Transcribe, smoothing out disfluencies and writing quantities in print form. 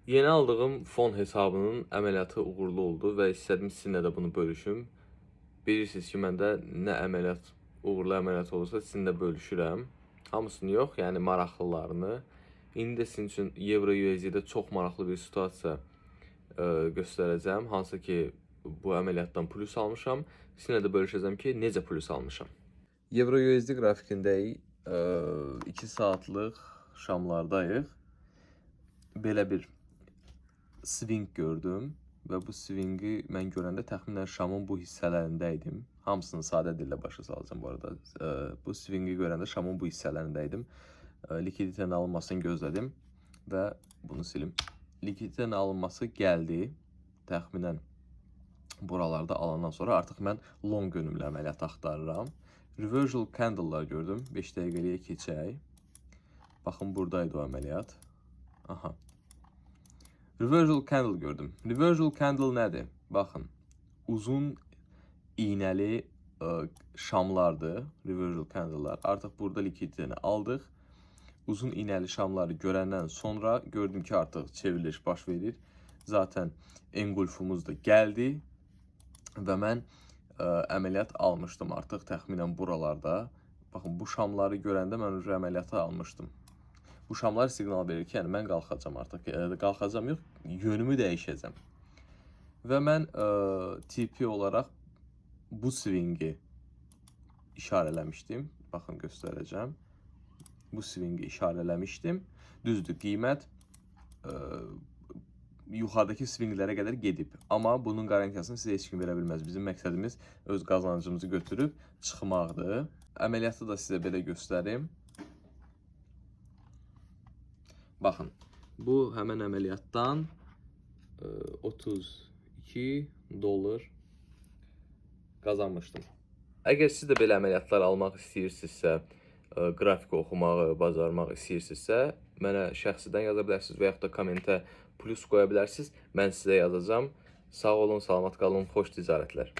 Yeni aldığım fon hesabının əməliyyatı uğurlu oldu və istədim sizinlə də bunu bölüşüm. Bilirsiniz ki, məndə nə uğurlu əməliyyat olursa sizinlə bölüşürəm. Hamısını yox, yəni maraqlılarını. İndi də sizin üçün Euro USD-də çox maraqlı bir situasiya göstərəcəm. Hansı ki, bu əməliyyatdan plus almışam. Sizinlə də bölüşəcəm ki, necə plus almışam. Euro USD qrafikindəyik. 2 saatlıq şamlardayıq. Belə bir swing gördüm və bu swingi mən görəndə təxminən şamın bu hissələrində idim. Hamısını sadə dillə başa salacağım bu arada. Bu swingi görəndə şamın bu hissələrində idim. Likiditenin alınmasını gözlədim və bunu silim. Likiditenin alınması gəldi. Təxminən buralarda alandan sonra artıq mən long yönümlü əməliyyat axtarıram. Reversal candle'lar gördüm. 5 dəqiqəliyə keçək. Baxın, buradaydı o əməliyyat. Aha. Reversal candle gördüm. Reversal candle nədir? Baxın, uzun iğnəli şamlardır. Reversal candle'lar. Artıq burada likiditəni aldıq. Uzun iğnəli şamları görəndən sonra gördüm ki, artıq çevriliş baş verir. Zaten engulfumuz da gəldi və mən əməliyyat almışdım artıq təxminən buralarda. Baxın, bu şamları görəndə mən əməliyyatı almışdım. Bu şamlar siqnal verir ki, yəni mən qalxacam artıq. Qalxacam yox, yönümü dəyişəcəm. Və mən TP olaraq bu swingi işarələmişdim. Baxın, göstərəcəm. Bu swingi işarələmişdim. Düzdür, qiymət yuxarıdakı swinglərə qədər gedib. Amma bunun qarantiyasını sizə heç kim verə bilməz. Bizim məqsədimiz öz qazancımızı götürüb çıxmaqdır. Əməliyyatı da sizə belə göstərim. Baxın, bu həmən əməliyyatdan $32 qazanmışdım. Əgər siz də belə əməliyyatlar almaq istəyirsinizsə, qrafik oxumağı, bacarmaq istəyirsinizsə, mənə şəxsidən yaza bilərsiniz və yaxud da kommentə plus qoya bilərsiniz. Mən sizə yazacağım. Sağ olun, salamat qalın, xoş ticarətlər.